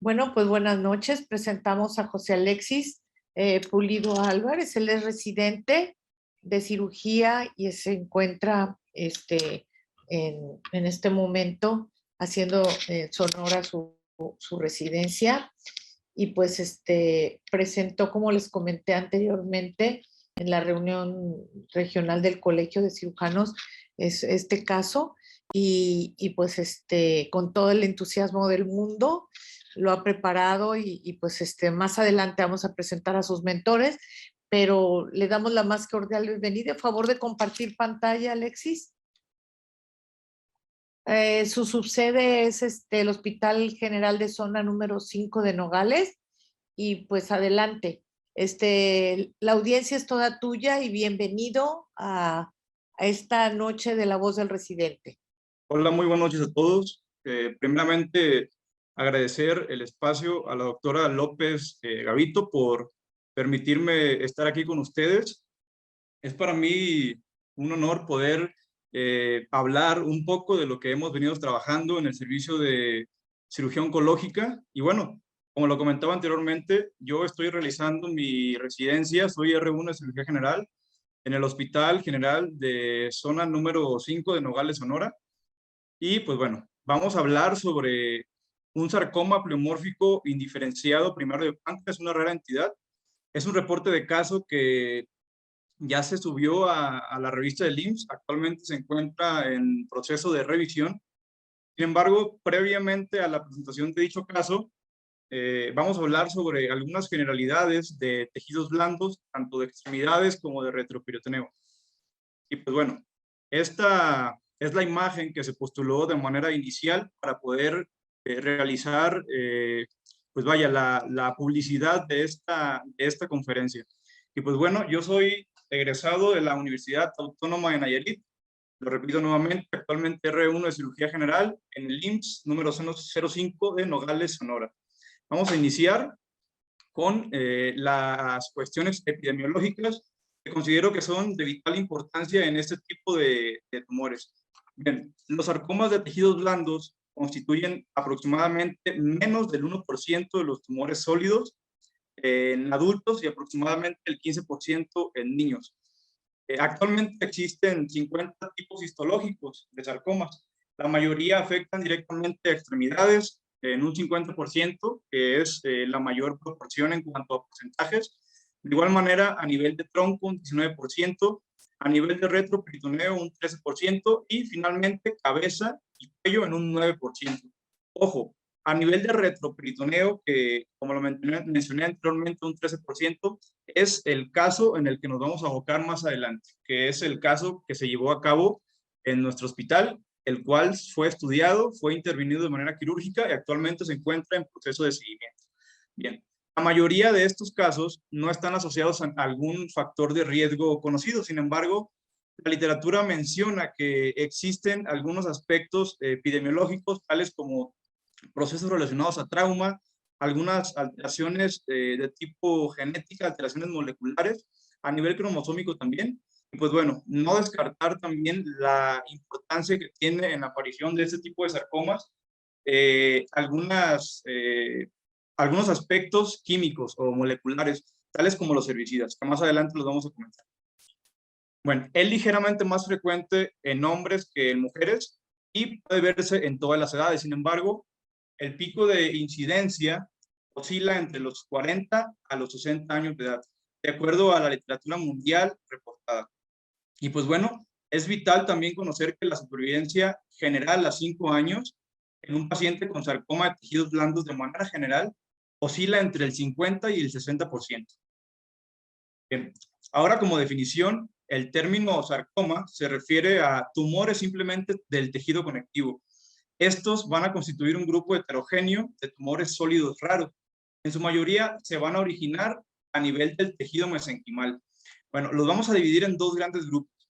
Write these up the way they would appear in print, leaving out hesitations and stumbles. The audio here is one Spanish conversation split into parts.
Bueno, pues buenas noches. Presentamos a José Alexis Pulido Álvarez. Él es residente de cirugía y se encuentra en este momento haciendo Sonora su residencia. Y pues presentó, como les comenté anteriormente, en la reunión regional del Colegio de Cirujanos, este caso. Y pues con todo el entusiasmo del mundo lo ha preparado y pues más adelante vamos a presentar a sus mentores, pero le damos la más cordial bienvenida. A favor de compartir pantalla, Alexis. Su subsede es el Hospital General de Zona número 5 de Nogales. Y pues adelante. La audiencia es toda tuya y bienvenido a esta noche de La Voz del Residente. Hola, muy buenas noches a todos. Primeramente, agradecer el espacio a la doctora López Gavito por permitirme estar aquí con ustedes. Es para mí un honor poder hablar un poco de lo que hemos venido trabajando en el servicio de cirugía oncológica. Y bueno, como lo comentaba anteriormente, yo estoy realizando mi residencia, soy R1 de cirugía general en el Hospital General de Zona número 5 de Nogales, Sonora. Y pues bueno, vamos a hablar sobre un sarcoma pleomórfico indiferenciado primario de páncreas, una rara entidad. Es un reporte de caso que ya se subió a la revista del IMSS, actualmente se encuentra en proceso de revisión. Sin embargo, previamente a la presentación de dicho caso, vamos a hablar sobre algunas generalidades de tejidos blandos, tanto de extremidades como de retroperitoneo. Y pues bueno, esta es la imagen que se postuló de manera inicial para poder realizar, pues vaya, la publicidad de esta conferencia. Y pues bueno, yo soy egresado de la Universidad Autónoma de Nayarit, lo repito nuevamente, actualmente R1 de Cirugía General en el IMSS número 05 de Nogales, Sonora. Vamos a iniciar con las cuestiones epidemiológicas que considero que son de vital importancia en este tipo de tumores. Bien, los sarcomas de tejidos blandos constituyen aproximadamente menos del 1% de los tumores sólidos en adultos y aproximadamente el 15% en niños. Actualmente existen 50 tipos histológicos de sarcomas. La mayoría afectan directamente a extremidades, en un 50%, que es la mayor proporción en cuanto a porcentajes. De igual manera, a nivel de tronco, un 19%, a nivel de retroperitoneo, un 13%, y finalmente cabeza y cuello en un 9%. Ojo, a nivel de retroperitoneo, que como lo mencioné anteriormente, un 13%, es el caso en el que nos vamos a abocar más adelante, que es el caso que se llevó a cabo en nuestro hospital, el cual fue estudiado, fue intervenido de manera quirúrgica y actualmente se encuentra en proceso de seguimiento. Bien, la mayoría de estos casos no están asociados a algún factor de riesgo conocido, sin embargo, la literatura menciona que existen algunos aspectos epidemiológicos, tales como procesos relacionados a trauma, algunas alteraciones de tipo genética, alteraciones moleculares, a nivel cromosómico también. Y pues bueno, no descartar también la importancia que tiene en la aparición de este tipo de sarcomas algunos aspectos químicos o moleculares, tales como los herbicidas, que más adelante los vamos a comentar. Bueno, es ligeramente más frecuente en hombres que en mujeres y puede verse en todas las edades. Sin embargo, el pico de incidencia oscila entre los 40 a los 60 años de edad, de acuerdo a la literatura mundial reportada. Y pues bueno, es vital también conocer que la supervivencia general a 5 años en un paciente con sarcoma de tejidos blandos de manera general oscila entre el 50 y el 60%. Bien, ahora como definición, el término sarcoma se refiere a tumores simplemente del tejido conectivo. Estos van a constituir un grupo heterogéneo de tumores sólidos raros. En su mayoría se van a originar a nivel del tejido mesenquimal. Bueno, los vamos a dividir en dos grandes grupos,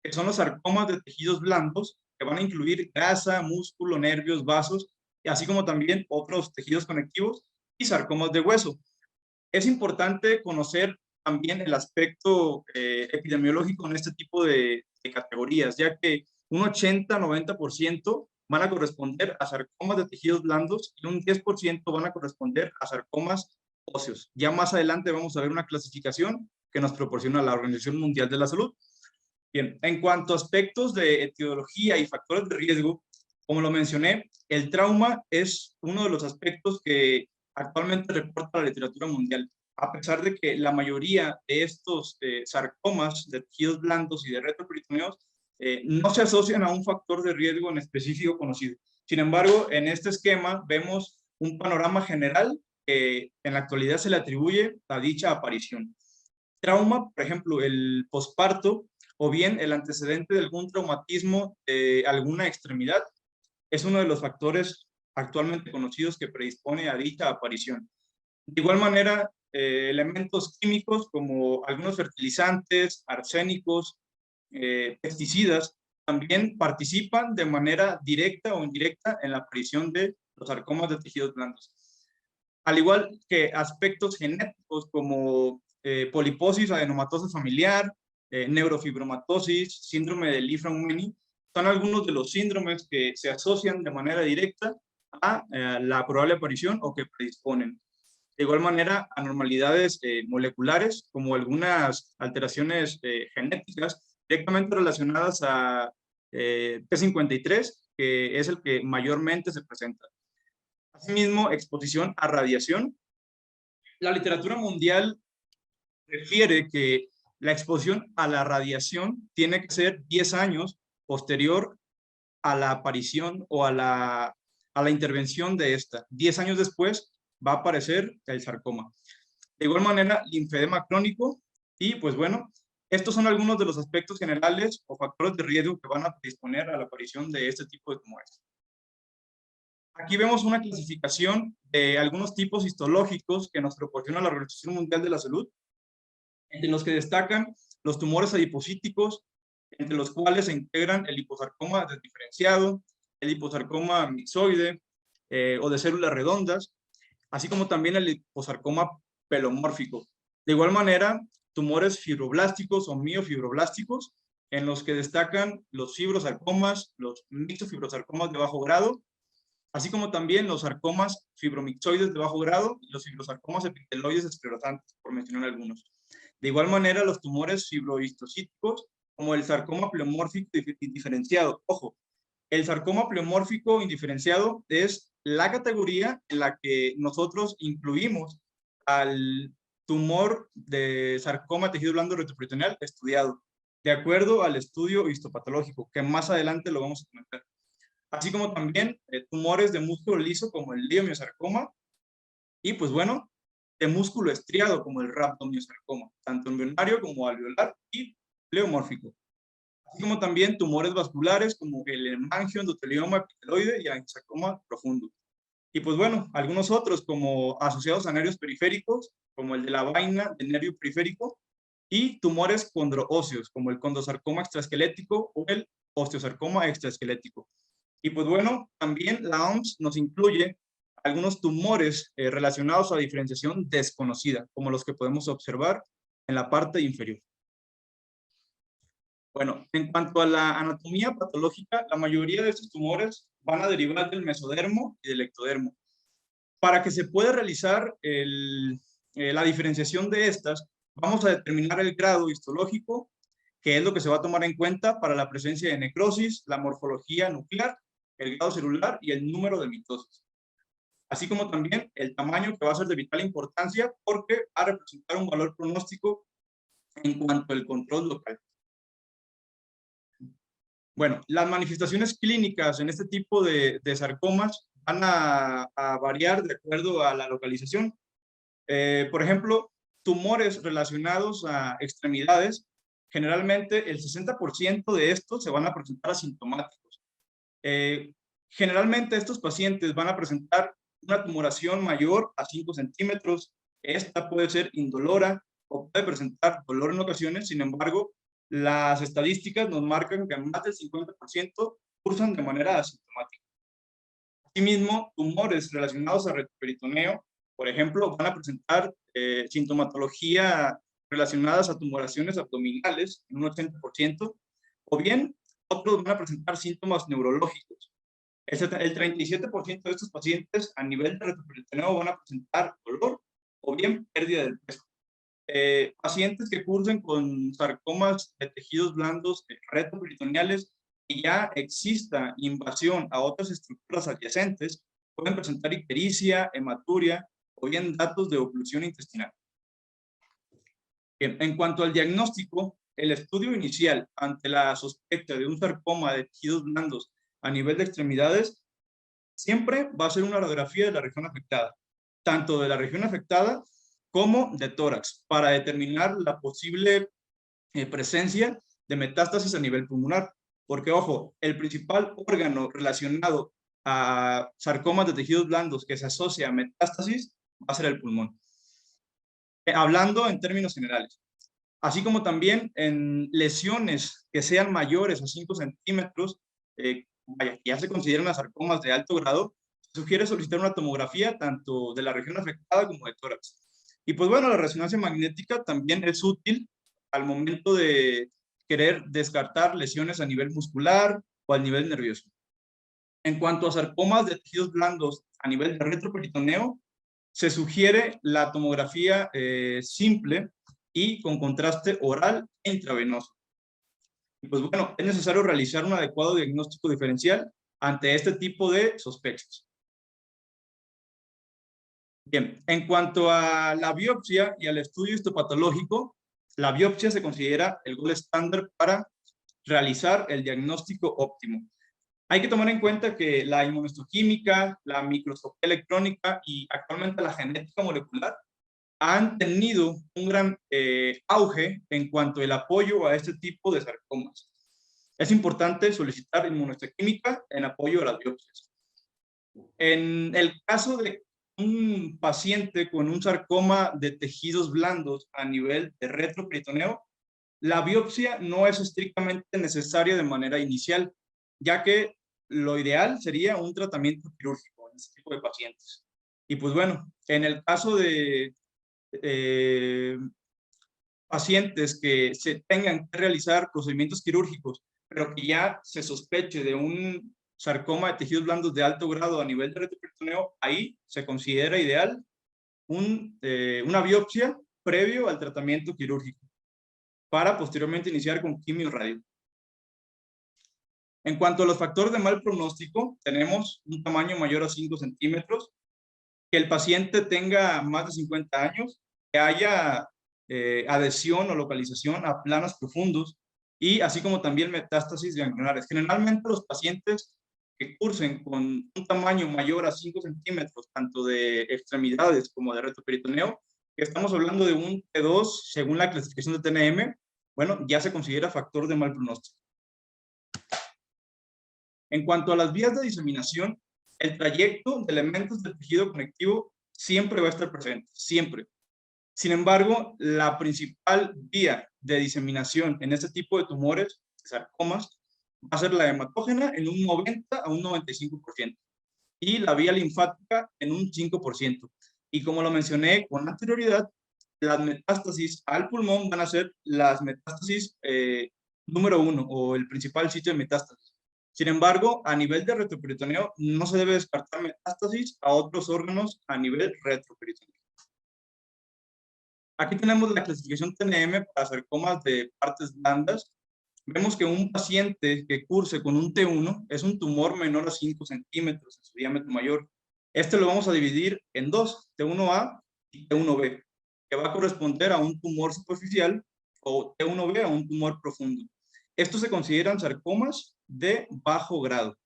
que son los sarcomas de tejidos blandos, que van a incluir grasa, músculo, nervios, vasos, así como también otros tejidos conectivos, y sarcomas de hueso. Es importante conocer también el aspecto epidemiológico en este tipo de categorías, ya que un 80-90% van a corresponder a sarcomas de tejidos blandos y un 10% van a corresponder a sarcomas óseos. Ya más adelante vamos a ver una clasificación que nos proporciona la Organización Mundial de la Salud. Bien, en cuanto a aspectos de etiología y factores de riesgo, como lo mencioné, el trauma es uno de los aspectos que actualmente reporta la literatura mundial. A pesar de que la mayoría de estos sarcomas de tejidos blandos y de retroperitoneos no se asocian a un factor de riesgo en específico conocido. Sin embargo, en este esquema vemos un panorama general que en la actualidad se le atribuye a dicha aparición. Trauma, por ejemplo, el posparto o bien el antecedente de algún traumatismo de alguna extremidad, es uno de los factores actualmente conocidos que predispone a dicha aparición. De igual manera, elementos químicos como algunos fertilizantes, arsénicos, pesticidas, también participan de manera directa o indirecta en la aparición de los sarcomas de tejidos blandos. Al igual que aspectos genéticos como poliposis adenomatosa familiar, neurofibromatosis, síndrome de Li-Fraumeni, son algunos de los síndromes que se asocian de manera directa a la probable aparición o que predisponen. De igual manera, anormalidades moleculares, como algunas alteraciones genéticas directamente relacionadas a P53, que es el que mayormente se presenta. Asimismo, exposición a radiación. La literatura mundial refiere que la exposición a la radiación tiene que ser 10 años posterior a la aparición o a la intervención de esta. 10 años después va a aparecer el sarcoma. De igual manera, linfedema crónico y pues bueno, estos son algunos de los aspectos generales o factores de riesgo que van a predisponer a la aparición de este tipo de tumores. Aquí vemos una clasificación de algunos tipos histológicos que nos proporciona la Organización Mundial de la Salud, entre los que destacan los tumores adipocíticos, entre los cuales se integran el liposarcoma desdiferenciado, el liposarcoma mixoide o de células redondas, así como también el liposarcoma pelomórfico. De igual manera, tumores fibroblásticos o miofibroblásticos, en los que destacan los fibrosarcomas, los mixofibrosarcomas de bajo grado, así como también los sarcomas fibromixoides de bajo grado y los fibrosarcomas epiteloides esclerosantes, por mencionar algunos. De igual manera, los tumores fibrohistocíticos, como el sarcoma pleomórfico indiferenciado. Ojo, el sarcoma pleomórfico indiferenciado es la categoría en la que nosotros incluimos al tumor de sarcoma tejido blando retroperitoneal estudiado, de acuerdo al estudio histopatológico, que más adelante lo vamos a comentar. Así como también tumores de músculo liso como el leiomiosarcoma y pues bueno, de músculo estriado como el rhabdomiosarcoma, tanto embrionario como alveolar y pleomórfico. Así como también tumores vasculares como el hemangioendotelioma epiteloide y angiosarcoma profundo. Y pues bueno, algunos otros como asociados a nervios periféricos, como el de la vaina del nervio periférico, y tumores condroóseos, como el condrosarcoma extraesquelético o el osteosarcoma extraesquelético. Y pues bueno, también la OMS nos incluye algunos tumores relacionados a diferenciación desconocida, como los que podemos observar en la parte inferior. Bueno, en cuanto a la anatomía patológica, la mayoría de estos tumores van a derivar del mesodermo y del ectodermo. Para que se pueda realizar la diferenciación de estas, vamos a determinar el grado histológico, que es lo que se va a tomar en cuenta para la presencia de necrosis, la morfología nuclear, el grado celular y el número de mitosis. Así como también el tamaño, que va a ser de vital importancia porque va a representar un valor pronóstico en cuanto al control local. Bueno, las manifestaciones clínicas en este tipo de sarcomas van a variar de acuerdo a la localización. Por ejemplo, tumores relacionados a extremidades, generalmente el 60% de estos se van a presentar asintomáticos. Generalmente estos pacientes van a presentar una tumoración mayor a 5 centímetros. Esta puede ser indolora o puede presentar dolor en ocasiones. Sin embargo, las estadísticas nos marcan que más del 50% cursan de manera asintomática. Asimismo, tumores relacionados a retroperitoneo, por ejemplo, van a presentar sintomatología relacionadas a tumoraciones abdominales en un 80%, o bien otros van a presentar síntomas neurológicos. El 37% de estos pacientes a nivel de retroperitoneo van a presentar dolor o bien pérdida del peso. Pacientes que cursen con sarcomas de tejidos blandos retroperitoneales y ya exista invasión a otras estructuras adyacentes, pueden presentar ictericia, hematuria o bien datos de oclusión intestinal. Bien, en cuanto al diagnóstico, el estudio inicial ante la sospecha de un sarcoma de tejidos blandos a nivel de extremidades siempre va a ser una radiografía de la región afectada, tanto de la región afectada como de tórax, para determinar la posible presencia de metástasis a nivel pulmonar. Porque, ojo, el principal órgano relacionado a sarcomas de tejidos blandos que se asocia a metástasis va a ser el pulmón. Hablando en términos generales. Así como también en lesiones que sean mayores a 5 centímetros, ya se consideran las sarcomas de alto grado, se sugiere solicitar una tomografía tanto de la región afectada como de tórax. Y pues bueno, la resonancia magnética también es útil al momento de querer descartar lesiones a nivel muscular o a nivel nervioso. En cuanto a sarcomas de tejidos blandos a nivel de retroperitoneo, se sugiere la tomografía simple y con contraste oral e intravenoso. Y pues bueno, es necesario realizar un adecuado diagnóstico diferencial ante este tipo de sospechas. Bien, en cuanto a la biopsia y al estudio histopatológico, la biopsia se considera el gold estándar para realizar el diagnóstico óptimo. Hay que tomar en cuenta que la inmunohistoquímica, la microscopía electrónica y actualmente la genética molecular han tenido un gran auge en cuanto al apoyo a este tipo de sarcomas. Es importante solicitar inmunohistoquímica en apoyo a las biopsias. En el caso de un paciente con un sarcoma de tejidos blandos a nivel de retroperitoneo, la biopsia no es estrictamente necesaria de manera inicial, ya que lo ideal sería un tratamiento quirúrgico en este tipo de pacientes. Y pues bueno, en el caso de pacientes que se tengan que realizar procedimientos quirúrgicos, pero que ya se sospeche de un sarcoma de tejidos blandos de alto grado a nivel de retroperitoneo, ahí se considera ideal una biopsia previo al tratamiento quirúrgico para posteriormente iniciar con quimio radio. En cuanto a los factores de mal pronóstico, tenemos un tamaño mayor a 5 centímetros, que el paciente tenga más de 50 años, que haya adhesión o localización a planos profundos y así como también metástasis ganglionares. Generalmente los pacientes que cursen con un tamaño mayor a 5 centímetros, tanto de extremidades como de retroperitoneo, que estamos hablando de un T2 según la clasificación de TNM, bueno, ya se considera factor de mal pronóstico. En cuanto a las vías de diseminación, el trayecto de elementos del tejido conectivo siempre va a estar presente, siempre. Sin embargo, la principal vía de diseminación en este tipo de tumores, sarcomas, va a ser la hematógena en un 90 a un 95% y la vía linfática en un 5%. Y como lo mencioné con anterioridad, las metástasis al pulmón van a ser las metástasis número 1 o el principal sitio de metástasis. Sin embargo, a nivel de retroperitoneo no se debe descartar metástasis a otros órganos a nivel retroperitoneo. Aquí tenemos la clasificación TNM para sarcomas de partes blandas. Vemos que un paciente que curse con un T1 es un tumor menor a 5 centímetros en su diámetro mayor. Este lo vamos a dividir en dos, T1A y T1B, que va a corresponder a un tumor superficial o T1B a un tumor profundo. Estos se consideran sarcomas de bajo grado.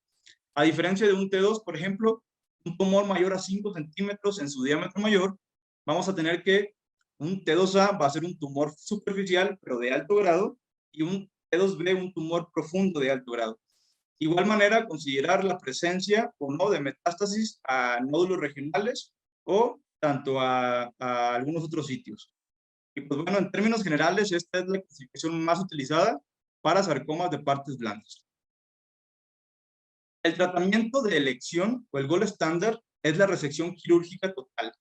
A diferencia de un T2, por ejemplo, un tumor mayor a 5 centímetros en su diámetro mayor, vamos a tener que un T2A va a ser un tumor superficial, pero de alto grado, y un T2B un tumor profundo de alto grado. De igual manera, considerar la presencia o no de metástasis a nódulos regionales o tanto a algunos otros sitios. Y pues bueno, en términos generales, esta es la clasificación más utilizada para sarcomas de partes blandas. El tratamiento de elección o el gold estándar es la resección quirúrgica total.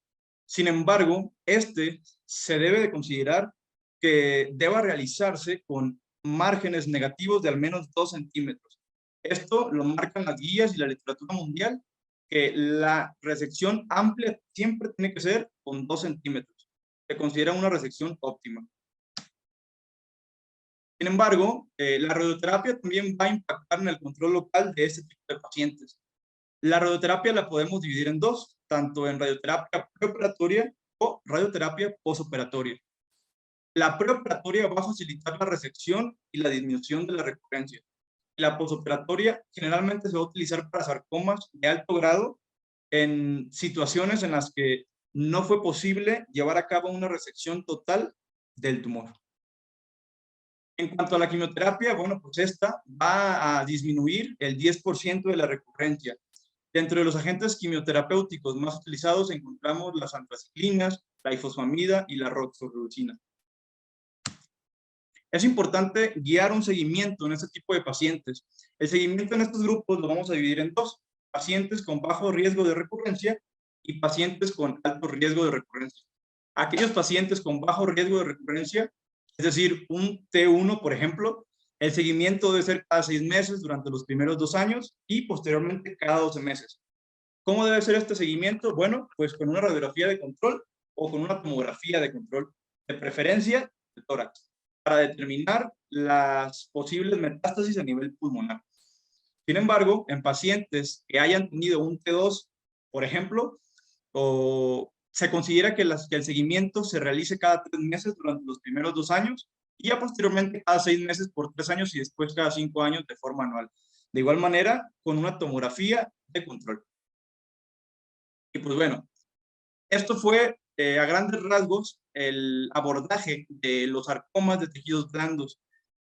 Sin embargo, se debe de considerar que deba realizarse con márgenes negativos de al menos 2 centímetros. Esto lo marcan las guías y la literatura mundial, que la resección amplia siempre tiene que ser con 2 centímetros. Se considera una resección óptima. Sin embargo, la radioterapia también va a impactar en el control local de este tipo de pacientes. La radioterapia la podemos dividir en dos, tanto en radioterapia preoperatoria o radioterapia posoperatoria. La preoperatoria va a facilitar la resección y la disminución de la recurrencia. La posoperatoria generalmente se va a utilizar para sarcomas de alto grado en situaciones en las que no fue posible llevar a cabo una resección total del tumor. En cuanto a la quimioterapia, bueno, pues esta va a disminuir el 10% de la recurrencia. Dentro de los agentes quimioterapéuticos más utilizados encontramos las antraciclinas, la ifosfamida y la roxorubicina. Es importante guiar un seguimiento en este tipo de pacientes. El seguimiento en estos grupos lo vamos a dividir en dos: pacientes con bajo riesgo de recurrencia y pacientes con alto riesgo de recurrencia. Aquellos pacientes con bajo riesgo de recurrencia, es decir, un T1, por ejemplo, el seguimiento debe ser cada 6 meses durante los primeros 2 años y posteriormente cada 12 meses. ¿Cómo debe ser este seguimiento? Bueno, pues con una radiografía de control o con una tomografía de control, de preferencia de tórax, para determinar las posibles metástasis a nivel pulmonar. Sin embargo, en pacientes que hayan tenido un T2, por ejemplo, o se considera que el seguimiento se realice cada 3 meses durante los primeros 2 años y ya posteriormente cada 6 meses por 3 años y después cada 5 años de forma anual. De igual manera, con una tomografía de control. Y pues bueno, esto fue a grandes rasgos el abordaje de los sarcomas de tejidos blandos,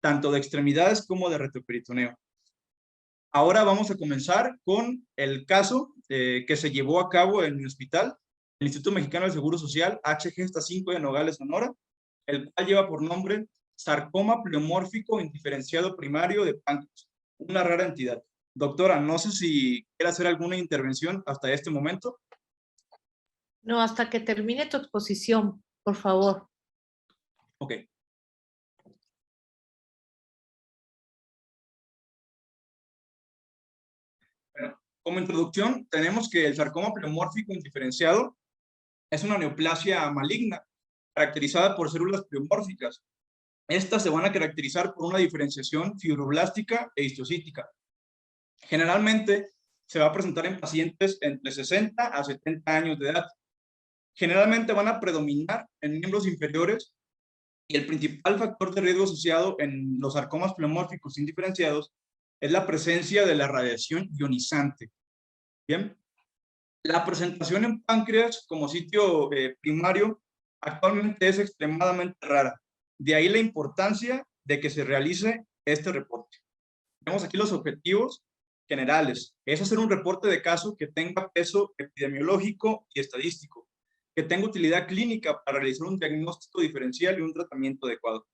tanto de extremidades como de retroperitoneo. Ahora vamos a comenzar con el caso que se llevó a cabo en mi hospital, el Instituto Mexicano del Seguro Social, HGesta5 de Nogales, Sonora, el cual lleva por nombre sarcoma pleomórfico indiferenciado primario de páncreas, una rara entidad. Doctora, no sé si quiere hacer alguna intervención hasta este momento. No, hasta que termine tu exposición, por favor. Ok. Bueno, como introducción, tenemos que el sarcoma pleomórfico indiferenciado es una neoplasia maligna, caracterizada por células pleomórficas. Estas se van a caracterizar por una diferenciación fibroblástica e histocítica. Generalmente se va a presentar en pacientes entre 60 a 70 años de edad. Generalmente van a predominar en miembros inferiores y el principal factor de riesgo asociado en los sarcomas pleomórficos indiferenciados es la presencia de la radiación ionizante. Bien, la presentación en páncreas como sitio primario actualmente es extremadamente rara. De ahí la importancia de que se realice este reporte. Vemos aquí los objetivos generales. Es hacer un reporte de caso que tenga peso epidemiológico y estadístico, que tenga utilidad clínica para realizar un diagnóstico diferencial y un tratamiento adecuado.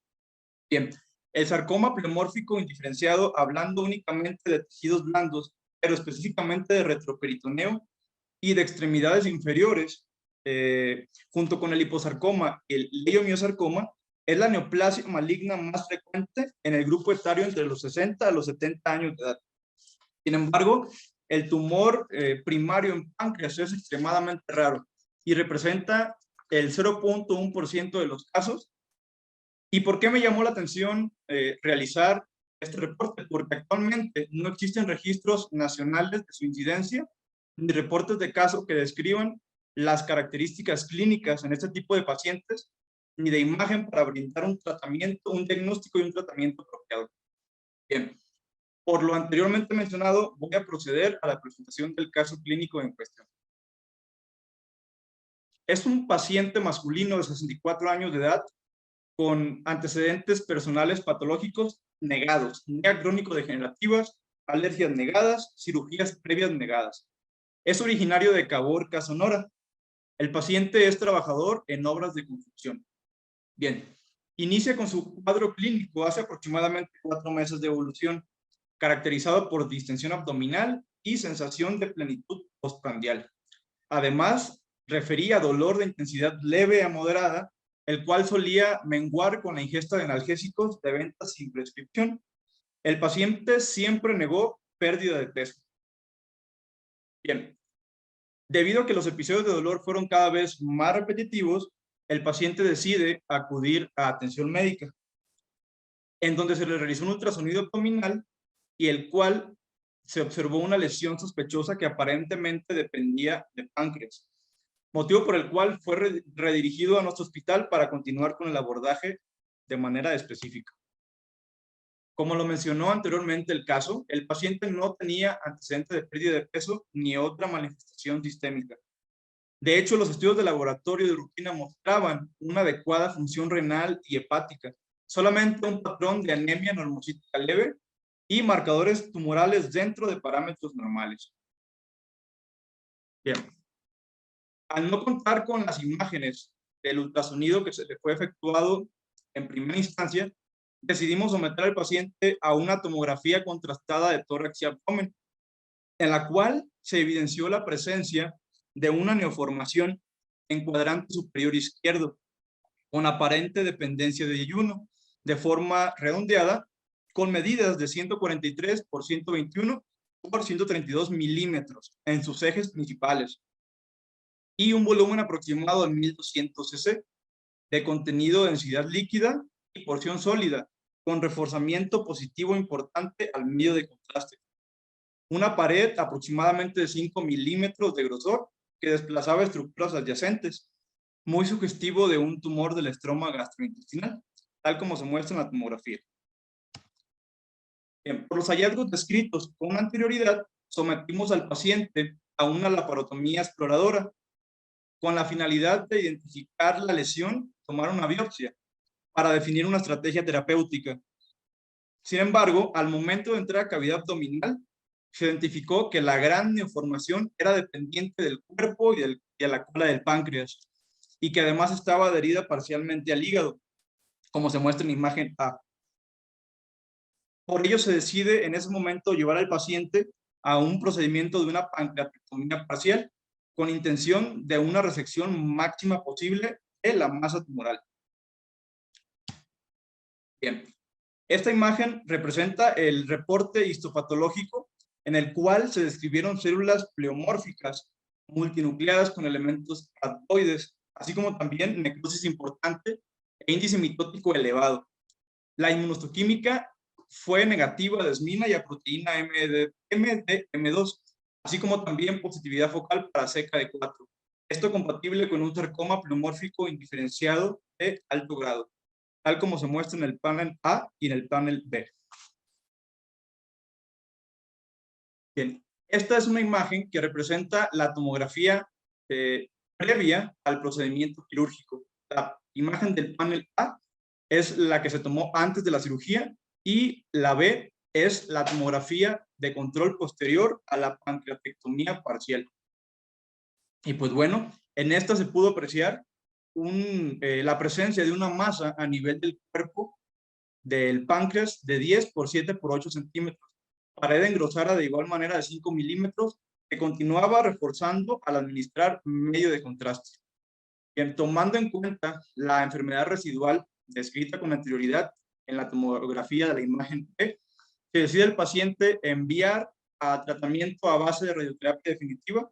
Bien, el sarcoma pleomórfico indiferenciado, hablando únicamente de tejidos blandos, pero específicamente de retroperitoneo y de extremidades inferiores, junto con el liposarcoma y el leiomiosarcoma, es la neoplasia maligna más frecuente en el grupo etario entre los 60 a los 70 años de edad. Sin embargo, el tumor primario en páncreas es extremadamente raro y representa el 0.1% de los casos. ¿Y por qué me llamó la atención realizar este reporte? Porque actualmente no existen registros nacionales de su incidencia ni reportes de caso que describan las características clínicas en este tipo de pacientes, ni de imagen para brindar un tratamiento, un diagnóstico y un tratamiento apropiado. Bien, por lo anteriormente mencionado, voy a proceder a la presentación del caso clínico en cuestión. Es un paciente masculino de 64 años de edad con antecedentes personales patológicos negados, NEA crónico-degenerativas, alergias negadas, cirugías previas negadas. Es originario de Caborca, Sonora. El paciente es trabajador en obras de construcción. Bien, inicia con su cuadro clínico hace aproximadamente 4 meses de evolución, caracterizado por distensión abdominal y sensación de plenitud postprandial. Además, refería dolor de intensidad leve a moderada, el cual solía menguar con la ingesta de analgésicos de venta sin prescripción. El paciente siempre negó pérdida de peso. Bien, debido a que los episodios de dolor fueron cada vez más repetitivos, el paciente decide acudir a atención médica, en donde se le realizó un ultrasonido abdominal y el cual se observó una lesión sospechosa que aparentemente dependía del páncreas, motivo por el cual fue redirigido a nuestro hospital para continuar con el abordaje de manera específica. Como lo mencionó anteriormente el caso, el paciente no tenía antecedentes de pérdida de peso ni otra manifestación sistémica. De hecho, los estudios de laboratorio de rutina mostraban una adecuada función renal y hepática, solamente un patrón de anemia normocítica leve y marcadores tumorales dentro de parámetros normales. Bien. Al no contar con las imágenes del ultrasonido que se le fue efectuado en primera instancia, decidimos someter al paciente a una tomografía contrastada de tórax y abdomen, en la cual se evidenció la presencia de una neoformación en cuadrante superior izquierdo, con aparente dependencia de ayuno, de forma redondeada, con medidas de 143 por 121 por 132 milímetros en sus ejes principales, y un volumen aproximado de 1200 cc, de contenido de densidad líquida y porción sólida, con reforzamiento positivo importante al medio de contraste. Una pared aproximadamente de 5 milímetros de grosor que desplazaba estructuras adyacentes, muy sugestivo de un tumor del estroma gastrointestinal, tal como se muestra en la tomografía. Bien, por los hallazgos descritos con anterioridad, sometimos al paciente a una laparotomía exploradora, con la finalidad de identificar la lesión, tomar una biopsia, para definir una estrategia terapéutica. Sin embargo, al momento de entrar a cavidad abdominal, se identificó que la gran neoformación era dependiente del cuerpo y de la cola del páncreas, y que además estaba adherida parcialmente al hígado, como se muestra en imagen A. Por ello se decide en ese momento llevar al paciente a un procedimiento de una pancreatectomía parcial, con intención de una resección máxima posible de la masa tumoral. Bien, esta imagen representa el reporte histopatológico en el cual se describieron células pleomórficas multinucleadas con elementos adenoides, así como también necrosis importante e índice mitótico elevado. La inmunohistoquímica fue negativa a desmina y a proteína MDM2, así como también positividad focal para CKD4. Esto compatible con un sarcoma pleomórfico indiferenciado de alto grado, tal como se muestra en el panel A y en el panel B. Bien, esta es una imagen que representa la tomografía previa al procedimiento quirúrgico. La imagen del panel A es la que se tomó antes de la cirugía y la B es la tomografía de control posterior a la pancreatectomía parcial. Y pues bueno, en esta se pudo apreciar la presencia de una masa a nivel del cuerpo del páncreas de 10 por 7 por 8 centímetros, pared engrosada de igual manera de 5 milímetros, que continuaba reforzando al administrar medio de contraste. Bien, tomando en cuenta la enfermedad residual descrita con anterioridad en la tomografía de la imagen B, se decide el paciente enviar a tratamiento a base de radioterapia definitiva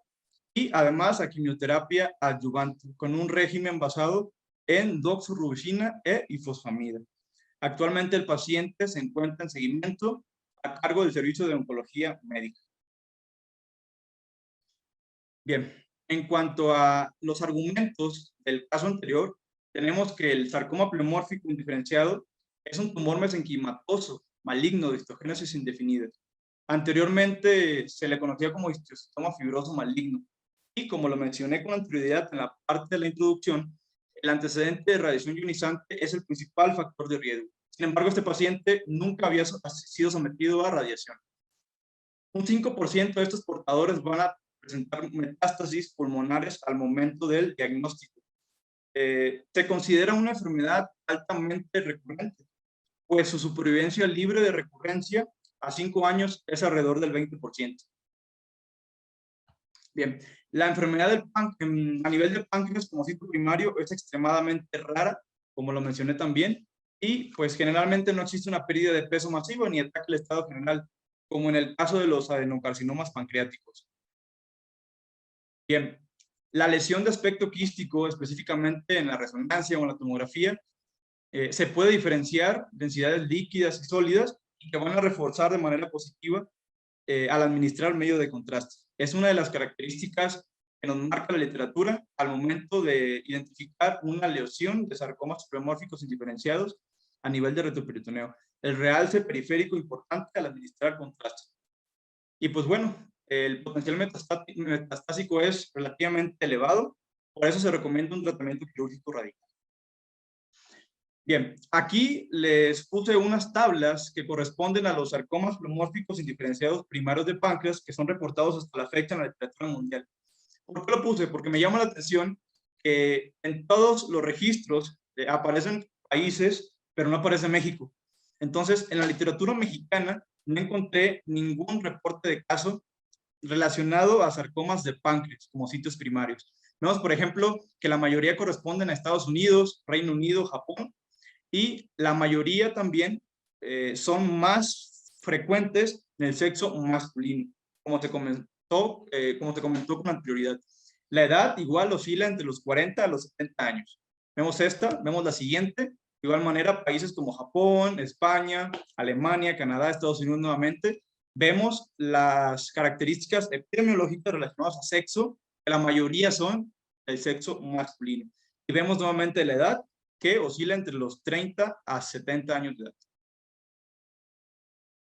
y además a quimioterapia adyuvante, con un régimen basado en doxorubicina e ifosfamida. Actualmente el paciente se encuentra en seguimiento a cargo del servicio de oncología médica. Bien, en cuanto a los argumentos del caso anterior, tenemos que el sarcoma pleomórfico indiferenciado es un tumor mesenquimatoso, maligno, de histogénesis indefinida. Anteriormente se le conocía como histiocytoma fibroso maligno. Y como lo mencioné con anterioridad en la parte de la introducción, el antecedente de radiación ionizante es el principal factor de riesgo. Sin embargo, este paciente nunca había sido sometido a radiación. Un 5% de estos portadores van a presentar metástasis pulmonares al momento del diagnóstico. Se considera una enfermedad altamente recurrente, pues su supervivencia libre de recurrencia a 5 años es alrededor del 20%. Bien, la enfermedad a nivel del páncreas como sitio primario es extremadamente rara, como lo mencioné también, y pues generalmente no existe una pérdida de peso masiva ni ataque al estado general como en el caso de los adenocarcinomas pancreáticos. Bien, la lesión de aspecto quístico, específicamente en la resonancia o en la tomografía, se puede diferenciar densidades líquidas y sólidas y que van a reforzar de manera positiva al administrar medio de contraste. Es una de las características que nos marca la literatura al momento de identificar una lesión de sarcomas pleomórficos indiferenciados a nivel de retroperitoneo. El realce periférico importante al administrar contraste. Y pues bueno, el potencial metastásico es relativamente elevado, por eso se recomienda un tratamiento quirúrgico radical. Bien, aquí les puse unas tablas que corresponden a los sarcomas pleomórficos indiferenciados primarios de páncreas que son reportados hasta la fecha en la literatura mundial. ¿Por qué lo puse? Porque me llama la atención que en todos los registros aparecen países, pero no aparece México. Entonces, en la literatura mexicana no encontré ningún reporte de caso relacionado a sarcomas de páncreas como sitios primarios. Vemos, por ejemplo, que la mayoría corresponden a Estados Unidos, Reino Unido, Japón, y la mayoría también son más frecuentes en el sexo masculino, como se comentó con anterioridad. La edad igual oscila entre los 40 a los 70 años. Vemos esta, vemos la siguiente. De igual manera, países como Japón, España, Alemania, Canadá, Estados Unidos nuevamente, vemos las características epidemiológicas relacionadas a sexo, que la mayoría son del sexo masculino. Y vemos nuevamente la edad, que oscila entre los 30 a 70 años de edad.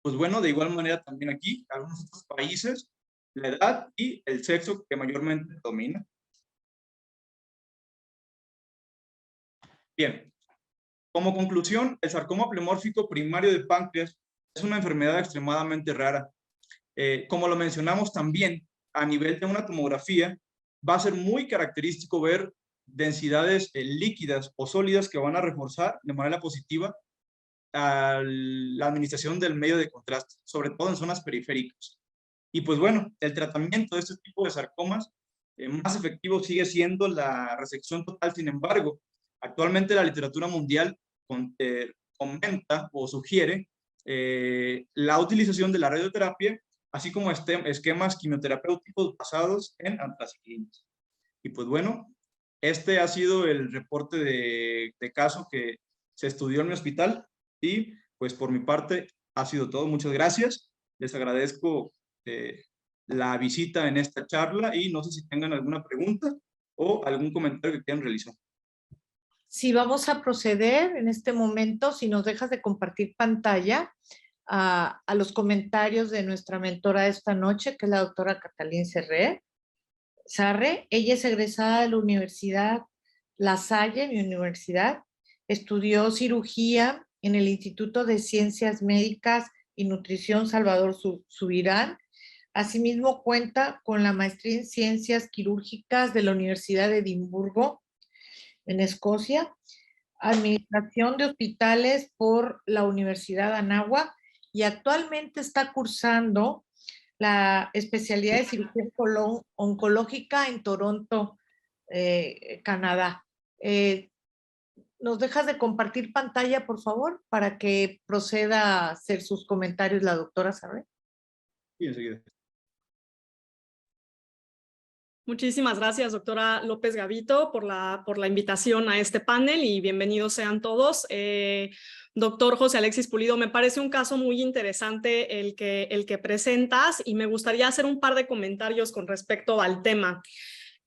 Pues bueno, de igual manera también aquí, algunos otros países, la edad y el sexo que mayormente domina. Bien, como conclusión, el sarcoma pleomórfico primario de páncreas es una enfermedad extremadamente rara. Como lo mencionamos también, a nivel de una tomografía, va a ser muy característico ver densidades líquidas o sólidas que van a reforzar de manera positiva a la administración del medio de contraste, sobre todo en zonas periféricas. Y pues bueno, el tratamiento de este tipo de sarcomas más efectivo sigue siendo la resección total. Sin embargo, actualmente la literatura mundial comenta o sugiere la utilización de la radioterapia, así como esquemas quimioterapéuticos basados en antraciclinas. Y pues bueno, este ha sido el reporte de caso que se estudió en mi hospital y pues por mi parte ha sido todo. Muchas gracias. Les agradezco la visita en esta charla y no sé si tengan alguna pregunta o algún comentario que quieran realizar. Sí, vamos a proceder en este momento, si nos dejas de compartir pantalla, a los comentarios de nuestra mentora de esta noche, que es la doctora Catalín Sarre. Ella es egresada de la Universidad La Salle, mi universidad. Estudió cirugía en el Instituto de Ciencias Médicas y Nutrición Salvador Subirán. Asimismo, cuenta con la maestría en Ciencias Quirúrgicas de la Universidad de Edimburgo, en Escocia, Administración de Hospitales por la Universidad de Anáhuac, y actualmente está cursando la especialidad de cirugía oncológica en Toronto, Canadá. ¿Nos dejas de compartir pantalla, por favor, para que proceda a hacer sus comentarios la doctora Sarre? Sí, enseguida. Muchísimas gracias, doctora López Gavito, por la invitación a este panel y bienvenidos sean todos. Doctor José Alexis Pulido, me parece un caso muy interesante el que presentas y me gustaría hacer un par de comentarios con respecto al tema.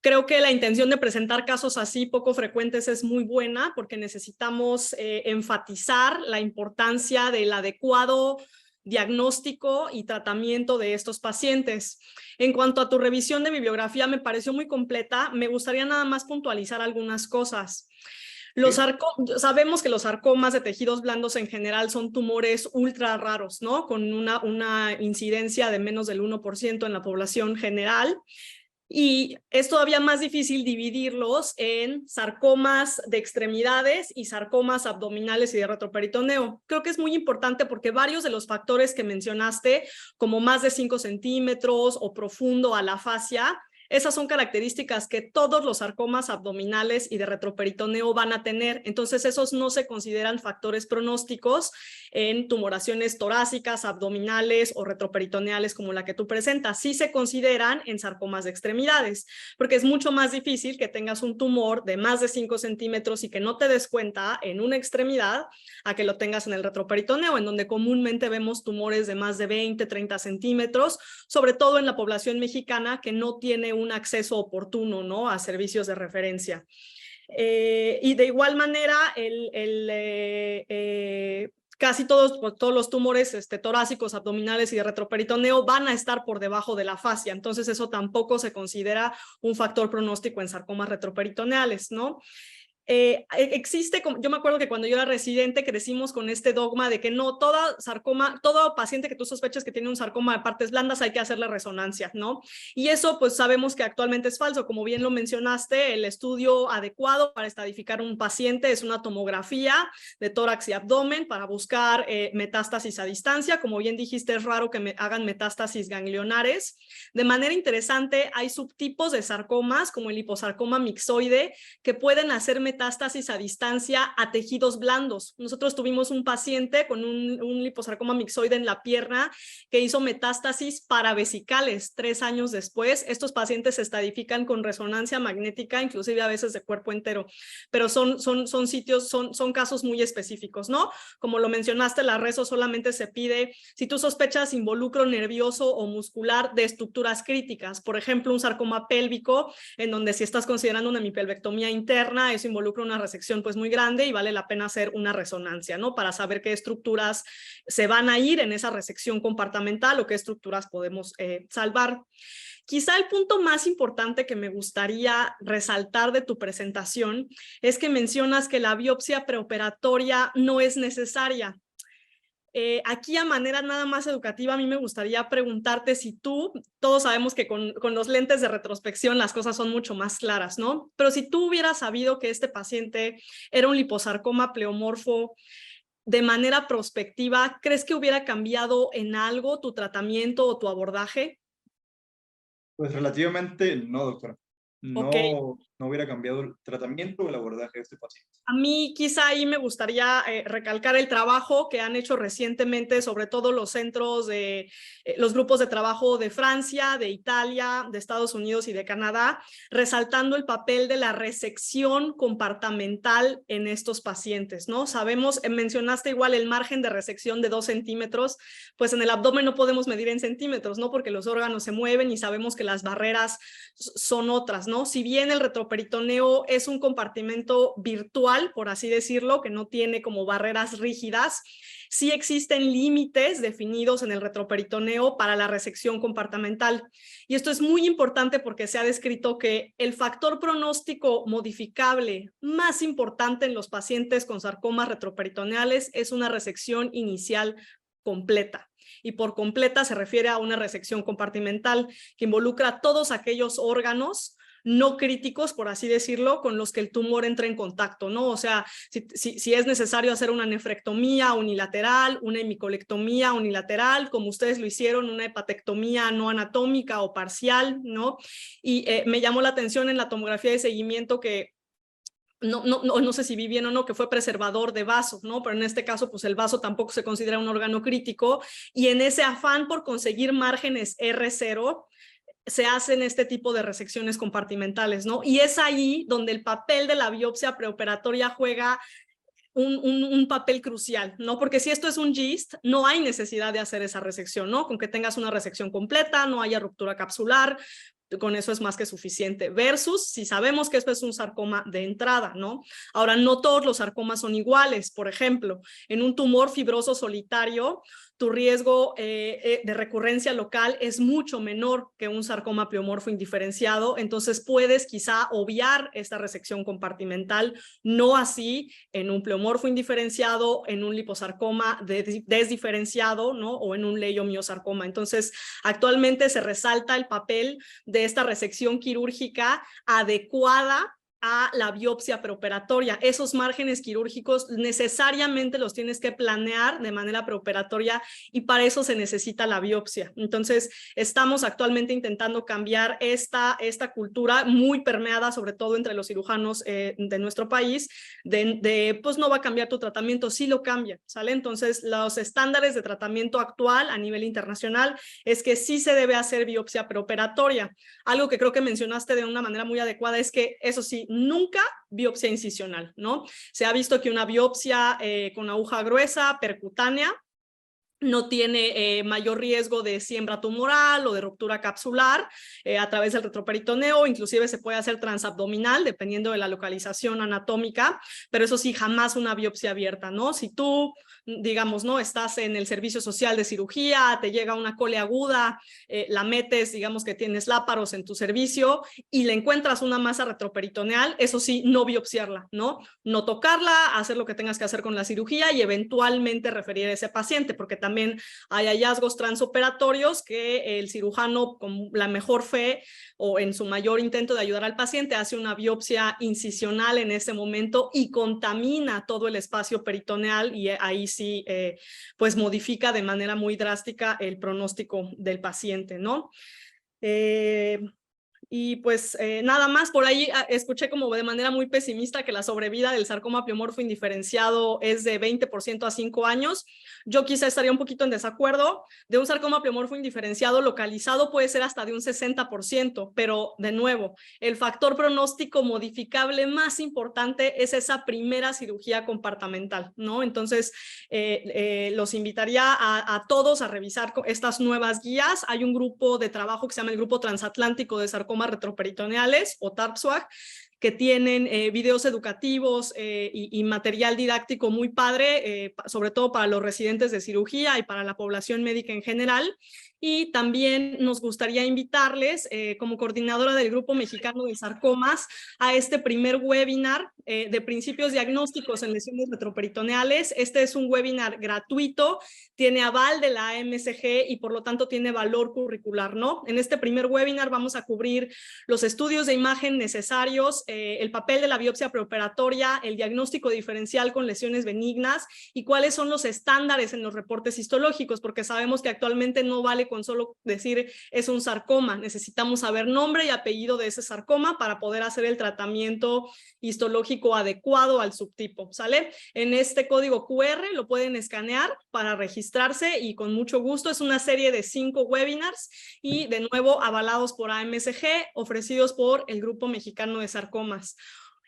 Creo que la intención de presentar casos así poco frecuentes es muy buena porque necesitamos enfatizar la importancia del adecuado diagnóstico y tratamiento de estos pacientes. En cuanto a tu revisión de bibliografía, me pareció muy completa. Me gustaría nada más puntualizar algunas cosas. Sabemos que los sarcomas de tejidos blandos en general son tumores ultra raros, ¿no? Con una incidencia de menos del 1% en la población general. Y es todavía más difícil dividirlos en sarcomas de extremidades y sarcomas abdominales y de retroperitoneo. Creo que es muy importante porque varios de los factores que mencionaste, como más de 5 centímetros o profundo a la fascia, Esas son características que todos los sarcomas abdominales y de retroperitoneo van a tener. Entonces, esos no se consideran factores pronósticos en tumoraciones torácicas, abdominales o retroperitoneales como la que tú presentas. Sí se consideran en sarcomas de extremidades, porque es mucho más difícil que tengas un tumor de más de 5 centímetros y que no te des cuenta en una extremidad a que lo tengas en el retroperitoneo, en donde comúnmente vemos tumores de más de 20, 30 centímetros, sobre todo en la población mexicana que no tiene un acceso oportuno, ¿no?, a servicios de referencia. Y de igual manera, casi todos los tumores torácicos, abdominales y de retroperitoneo van a estar por debajo de la fascia, entonces eso tampoco se considera un factor pronóstico en sarcomas retroperitoneales, ¿no? Existe, yo me acuerdo que cuando yo era residente crecimos con este dogma de que no, todo paciente que tú sospeches que tiene un sarcoma de partes blandas hay que hacerle resonancia, ¿no? Y eso pues sabemos que actualmente es falso, como bien lo mencionaste, el estudio adecuado para estadificar un paciente es una tomografía de tórax y abdomen para buscar metástasis a distancia, como bien dijiste es raro que hagan metástasis ganglionares. De manera interesante hay subtipos de sarcomas como el liposarcoma mixoide que pueden hacer metástasis a distancia a tejidos blandos. Nosotros tuvimos un paciente con un liposarcoma mixoide en la pierna que hizo metástasis paravesicales 3 años después. Estos pacientes se estadifican con resonancia magnética, inclusive a veces de cuerpo entero, pero son casos muy específicos, ¿no? Como lo mencionaste, la reso solamente se pide si tú sospechas involucro nervioso o muscular de estructuras críticas, por ejemplo, un sarcoma pélvico, en donde si estás considerando una hemipelvectomía interna, eso involucra una resección pues muy grande y vale la pena hacer una resonancia, ¿no? Para saber qué estructuras se van a ir en esa resección compartamental o qué estructuras podemos salvar. Quizá el punto más importante que me gustaría resaltar de tu presentación es que mencionas que la biopsia preoperatoria no es necesaria. Aquí a manera nada más educativa, a mí me gustaría preguntarte si todos sabemos que con los lentes de retrospección las cosas son mucho más claras, ¿no? Pero si tú hubieras sabido que este paciente era un liposarcoma pleomorfo de manera prospectiva, ¿crees que hubiera cambiado en algo tu tratamiento o tu abordaje? Pues relativamente no, doctora. Okay. No hubiera cambiado el tratamiento o el abordaje de este paciente. A mí quizá ahí me gustaría recalcar el trabajo que han hecho recientemente, sobre todo los centros de los grupos de trabajo de Francia, de Italia, de Estados Unidos y de Canadá, resaltando el papel de la resección compartamental en estos pacientes, ¿no? Sabemos, mencionaste igual el margen de resección de 2 centímetros, pues en el abdomen no podemos medir en centímetros, ¿no? Porque los órganos se mueven y sabemos que las barreras son otras, ¿no? Si bien el retroperitoneo es un compartimento virtual, por así decirlo, que no tiene como barreras rígidas, sí existen límites definidos en el retroperitoneo para la resección compartamental. Y esto es muy importante porque se ha descrito que el factor pronóstico modificable más importante en los pacientes con sarcomas retroperitoneales es una resección inicial completa. Y por completa se refiere a una resección compartimental que involucra todos aquellos órganos no críticos, por así decirlo, con los que el tumor entra en contacto, ¿no? O sea, si es necesario hacer una nefrectomía unilateral, una hemicolectomía unilateral, como ustedes lo hicieron, una hepatectomía no anatómica o parcial, ¿no? Y me llamó la atención en la tomografía de seguimiento que no sé si vi bien o no, que fue preservador de vaso, ¿no? Pero en este caso, pues el vaso tampoco se considera un órgano crítico, y en ese afán por conseguir márgenes R0, se hacen este tipo de resecciones compartimentales, ¿no? Y es ahí donde el papel de la biopsia preoperatoria juega un papel crucial, ¿no? Porque si esto es un GIST, no hay necesidad de hacer esa resección, ¿no? Con que tengas una resección completa, no haya ruptura capsular, con eso es más que suficiente, versus si sabemos que esto es un sarcoma de entrada, ¿no? Ahora, no todos los sarcomas son iguales. Por ejemplo, en un tumor fibroso solitario, tu riesgo de recurrencia local es mucho menor que un sarcoma pleomorfo indiferenciado, entonces puedes quizá obviar esta resección compartimental, no así en un pleomorfo indiferenciado, en un liposarcoma desdiferenciado, ¿no? O en un leiomiosarcoma. Entonces, actualmente se resalta el papel de esta resección quirúrgica adecuada a la biopsia preoperatoria. Esos márgenes quirúrgicos necesariamente los tienes que planear de manera preoperatoria y para eso se necesita la biopsia. Entonces, estamos actualmente intentando cambiar esta cultura muy permeada, sobre todo entre los cirujanos de nuestro país, pues no va a cambiar tu tratamiento, sí lo cambia, ¿sale? Entonces, los estándares de tratamiento actual a nivel internacional es que sí se debe hacer biopsia preoperatoria. Algo que creo que mencionaste de una manera muy adecuada es que, eso sí, nunca biopsia incisional, ¿no? Se ha visto que una biopsia con aguja gruesa, percutánea, no tiene mayor riesgo de siembra tumoral o de ruptura capsular a través del retroperitoneo, inclusive se puede hacer transabdominal dependiendo de la localización anatómica, pero eso sí, jamás una biopsia abierta, ¿no? Si tú, digamos, ¿no? Estás en el servicio social de cirugía, te llega una cole aguda, la metes, digamos que tienes láparos en tu servicio y le encuentras una masa retroperitoneal, eso sí, no biopsiarla, ¿no? No tocarla, hacer lo que tengas que hacer con la cirugía y eventualmente referir a ese paciente, porque también hay hallazgos transoperatorios que el cirujano con la mejor fe o en su mayor intento de ayudar al paciente hace una biopsia incisional en ese momento y contamina todo el espacio peritoneal y ahí sí pues modifica de manera muy drástica el pronóstico del paciente, ¿no? Y pues nada más, por ahí escuché como de manera muy pesimista que la sobrevida del sarcoma piomorfo indiferenciado es de 20% a 5 años. Yo quizá estaría un poquito en desacuerdo. De un sarcoma piomorfo indiferenciado localizado puede ser hasta de un 60%, pero de nuevo, el factor pronóstico modificable más importante es esa primera cirugía compartamental, ¿no? Entonces, los invitaría a todos a revisar estas nuevas guías. Hay un grupo de trabajo que se llama el Grupo Transatlántico de Sarcoma Retroperitoneales o TARPSWAG, que tienen videos educativos y material didáctico muy padre, sobre todo para los residentes de cirugía y para la población médica en general. Y también nos gustaría invitarles, como coordinadora del Grupo Mexicano de Sarcomas, a este primer webinar de principios diagnósticos en lesiones retroperitoneales. Este es un webinar gratuito, tiene aval de la AMSG y por lo tanto tiene valor curricular, ¿no? En este primer webinar vamos a cubrir los estudios de imagen necesarios, el papel de la biopsia preoperatoria, el diagnóstico diferencial con lesiones benignas y cuáles son los estándares en los reportes histológicos, porque sabemos que actualmente no vale con solo decir es un sarcoma, necesitamos saber nombre y apellido de ese sarcoma para poder hacer el tratamiento histológico adecuado al subtipo, ¿sale? En este código QR lo pueden escanear para registrarse y con mucho gusto. Es una serie de 5 webinars y de nuevo avalados por AMSG, ofrecidos por el Grupo Mexicano de Sarcomas.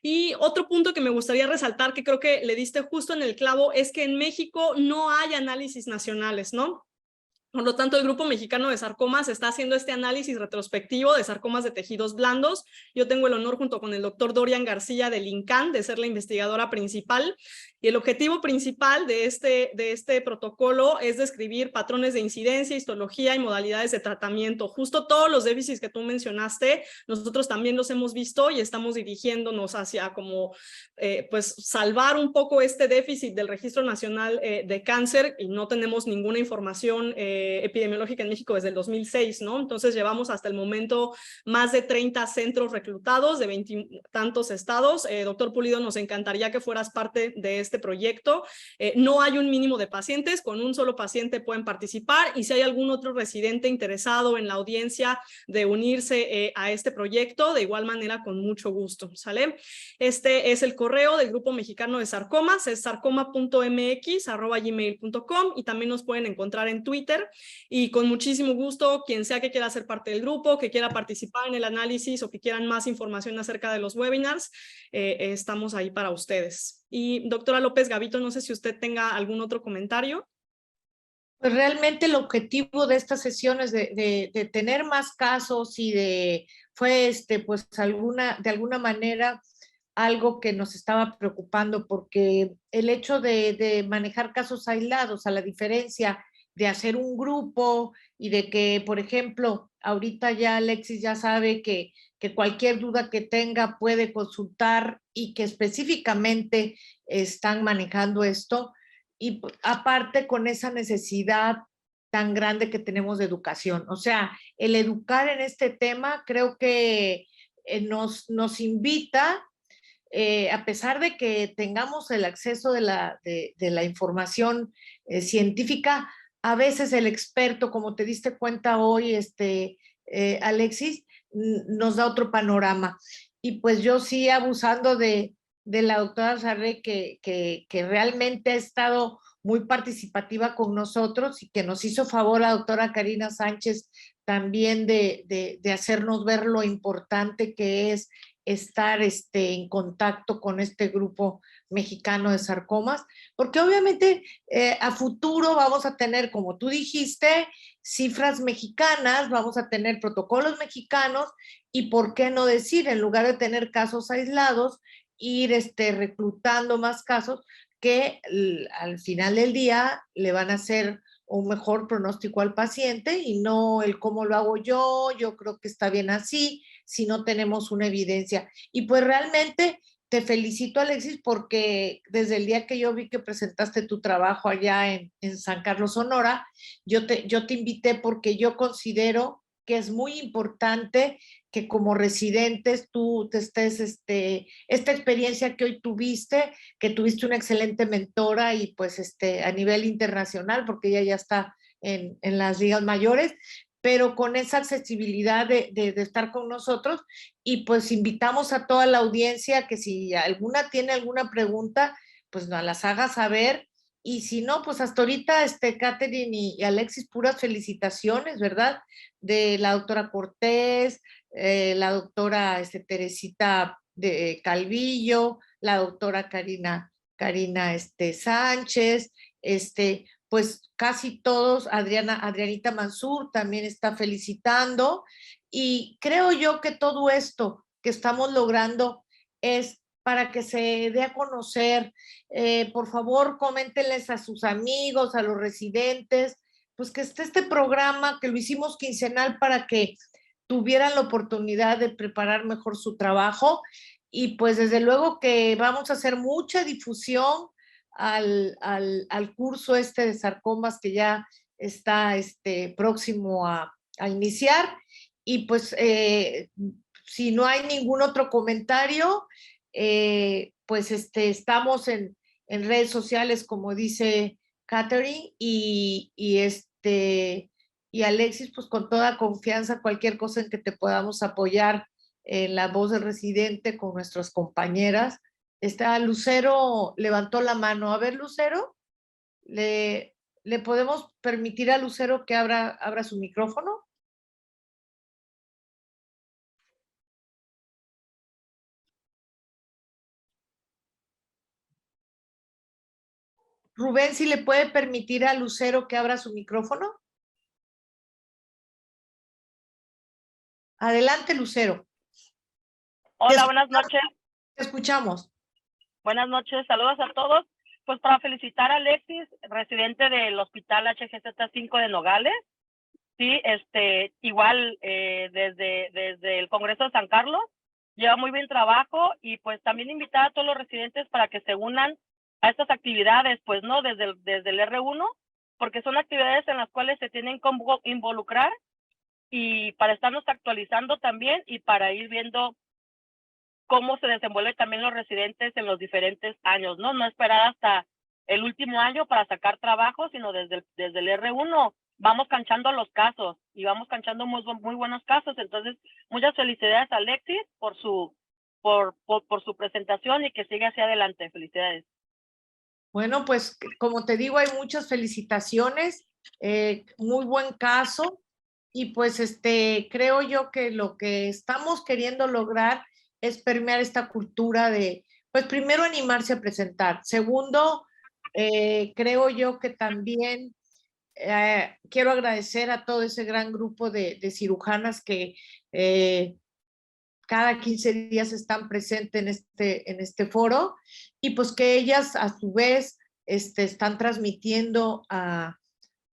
Y otro punto que me gustaría resaltar, que creo que le diste justo en el clavo, es que en México no hay análisis nacionales, ¿no? Por lo tanto, el Grupo Mexicano de Sarcomas está haciendo este análisis retrospectivo de sarcomas de tejidos blandos. Yo tengo el honor, junto con el doctor Dorian García del INCAN, de ser la investigadora principal. Y el objetivo principal de este protocolo es describir patrones de incidencia, histología y modalidades de tratamiento. Justo todos los déficits que tú mencionaste, nosotros también los hemos visto y estamos dirigiéndonos hacia como pues salvar un poco este déficit del Registro Nacional de Cáncer, y no tenemos ninguna información epidemiológica en México desde el 2006, ¿no? Entonces llevamos hasta el momento más de 30 centros reclutados de 20 tantos estados. Doctor Pulido, nos encantaría que fueras parte de este proyecto. No hay un mínimo de pacientes, con un solo paciente pueden participar, y si hay algún otro residente interesado en la audiencia de unirse a este proyecto, de igual manera con mucho gusto, ¿sale? Este es el correo del Grupo Mexicano de Sarcomas, es sarcoma.mx@gmail.com, y también nos pueden encontrar en Twitter, y con muchísimo gusto, quien sea que quiera ser parte del grupo, que quiera participar en el análisis o que quieran más información acerca de los webinars, estamos ahí para ustedes. Y doctora López Gavito, no sé si usted tenga algún otro comentario. Pues realmente el objetivo de estas sesiones de tener más casos y fue pues de alguna manera algo que nos estaba preocupando, porque el hecho de manejar casos aislados, a la diferencia de hacer un grupo y de que, por ejemplo, ahorita ya Alexis ya sabe que cualquier duda que tenga puede consultar y que específicamente están manejando esto, y aparte con esa necesidad tan grande que tenemos de educación. O sea, el educar en este tema creo que nos invita a pesar de que tengamos el acceso de la información científica, a veces el experto, como te diste cuenta hoy, Alexis, nos da otro panorama. Y pues yo sí, abusando de la doctora Sarre, que realmente ha estado muy participativa con nosotros y que nos hizo favor la doctora Karina Sánchez también de hacernos ver lo importante que es estar en contacto con este grupo mexicano de sarcomas, porque obviamente a futuro vamos a tener, como tú dijiste, cifras mexicanas, vamos a tener protocolos mexicanos y por qué no decir, en lugar de tener casos aislados, ir reclutando más casos que al final del día le van a hacer un mejor pronóstico al paciente y no el cómo lo hago yo creo que está bien así, si no tenemos una evidencia. Y pues realmente te felicito, Alexis, porque desde el día que yo vi que presentaste tu trabajo allá en San Carlos, Sonora, yo te invité porque yo considero que es muy importante que como residentes tú te estés, esta experiencia que hoy tuviste, que tuviste una excelente mentora y pues a nivel internacional, porque ella ya está en las ligas mayores, pero con esa accesibilidad de estar con nosotros y pues invitamos a toda la audiencia que si alguna tiene alguna pregunta, pues nos las haga saber y si no, pues hasta ahorita Catherine y Alexis, puras felicitaciones, ¿verdad? De la doctora Cortés, la doctora Teresita de Calvillo, la doctora Karina Sánchez, pues casi todos, Adrianita Mansur también está felicitando y creo yo que todo esto que estamos logrando es para que se dé a conocer. Por favor, coméntenles a sus amigos, a los residentes, pues que esté este programa, que lo hicimos quincenal para que tuvieran la oportunidad de preparar mejor su trabajo y pues desde luego que vamos a hacer mucha difusión al curso de sarcomas que ya está próximo a iniciar y pues si no hay ningún otro comentario, pues estamos en redes sociales como dice Catherine y Alexis, pues con toda confianza, cualquier cosa en que te podamos apoyar en la voz del residente con nuestras compañeras. Lucero levantó la mano. A ver, Lucero, ¿le podemos permitir a Lucero que abra su micrófono? Rubén, ¿si le puede permitir a Lucero que abra su micrófono? Adelante, Lucero. Hola, buenas noches. Te escuchamos. Buenas noches, saludos a todos. Pues para felicitar a Alexis, residente del Hospital HGZ5 de Nogales. Sí, igual desde el Congreso de San Carlos, lleva muy bien trabajo y pues también invitar a todos los residentes para que se unan a estas actividades, pues no, desde el R1, porque son actividades en las cuales se tienen que involucrar y para estarnos actualizando también y para ir viendo cómo se desenvuelven también los residentes en los diferentes años, ¿no? No esperar hasta el último año para sacar trabajo, sino desde el R1 vamos canchando los casos y vamos canchando muy buenos casos. Entonces, muchas felicidades a Alexis por su presentación y que siga hacia adelante. Felicidades. Bueno, pues como te digo, hay muchas felicitaciones, muy buen caso y pues creo yo que lo que estamos queriendo lograr es permear esta cultura de, pues primero animarse a presentar, segundo, creo yo que también quiero agradecer a todo ese gran grupo de cirujanas que cada 15 días están presentes en este foro y pues que ellas a su vez están transmitiendo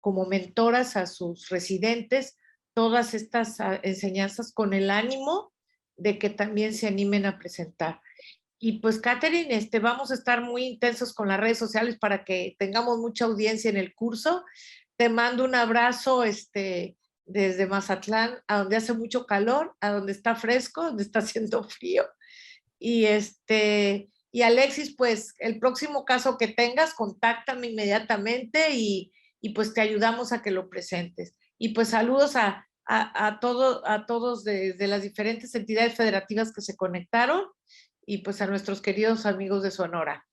como mentoras a sus residentes todas estas enseñanzas con el ánimo de que también se animen a presentar. Y pues, Catherine, vamos a estar muy intensos con las redes sociales para que tengamos mucha audiencia en el curso. Te mando un abrazo desde Mazatlán, a donde hace mucho calor, a donde está fresco, donde está haciendo frío. Y y Alexis, pues el próximo caso que tengas, contáctame inmediatamente y pues te ayudamos a que lo presentes. Y pues saludos a todos de las diferentes entidades federativas que se conectaron y pues a nuestros queridos amigos de Sonora.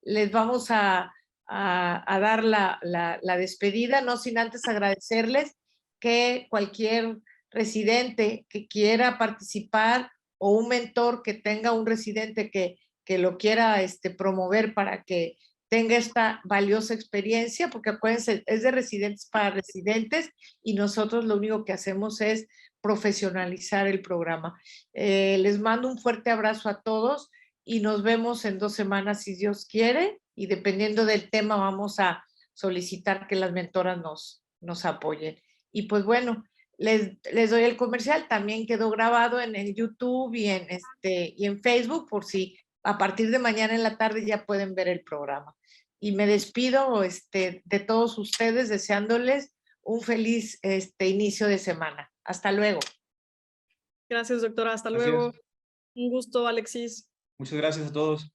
Les vamos a dar la despedida, no sin antes agradecerles que cualquier residente que quiera participar o un mentor que tenga un residente que lo quiera promover para que tenga esta valiosa experiencia, porque acuérdense, es de residentes para residentes y nosotros lo único que hacemos es profesionalizar el programa. Les mando un fuerte abrazo a todos y nos vemos en 2 semanas si Dios quiere, y dependiendo del tema vamos a solicitar que las mentoras nos apoyen. Y pues bueno, les doy el comercial, también quedó grabado en el YouTube y en Facebook, por si a partir de mañana en la tarde ya pueden ver el programa. Y me despido de todos ustedes deseándoles un feliz inicio de semana. Hasta luego. Gracias, doctora. Hasta Gracias. luego. Un gusto, Alexis. Muchas gracias a todos.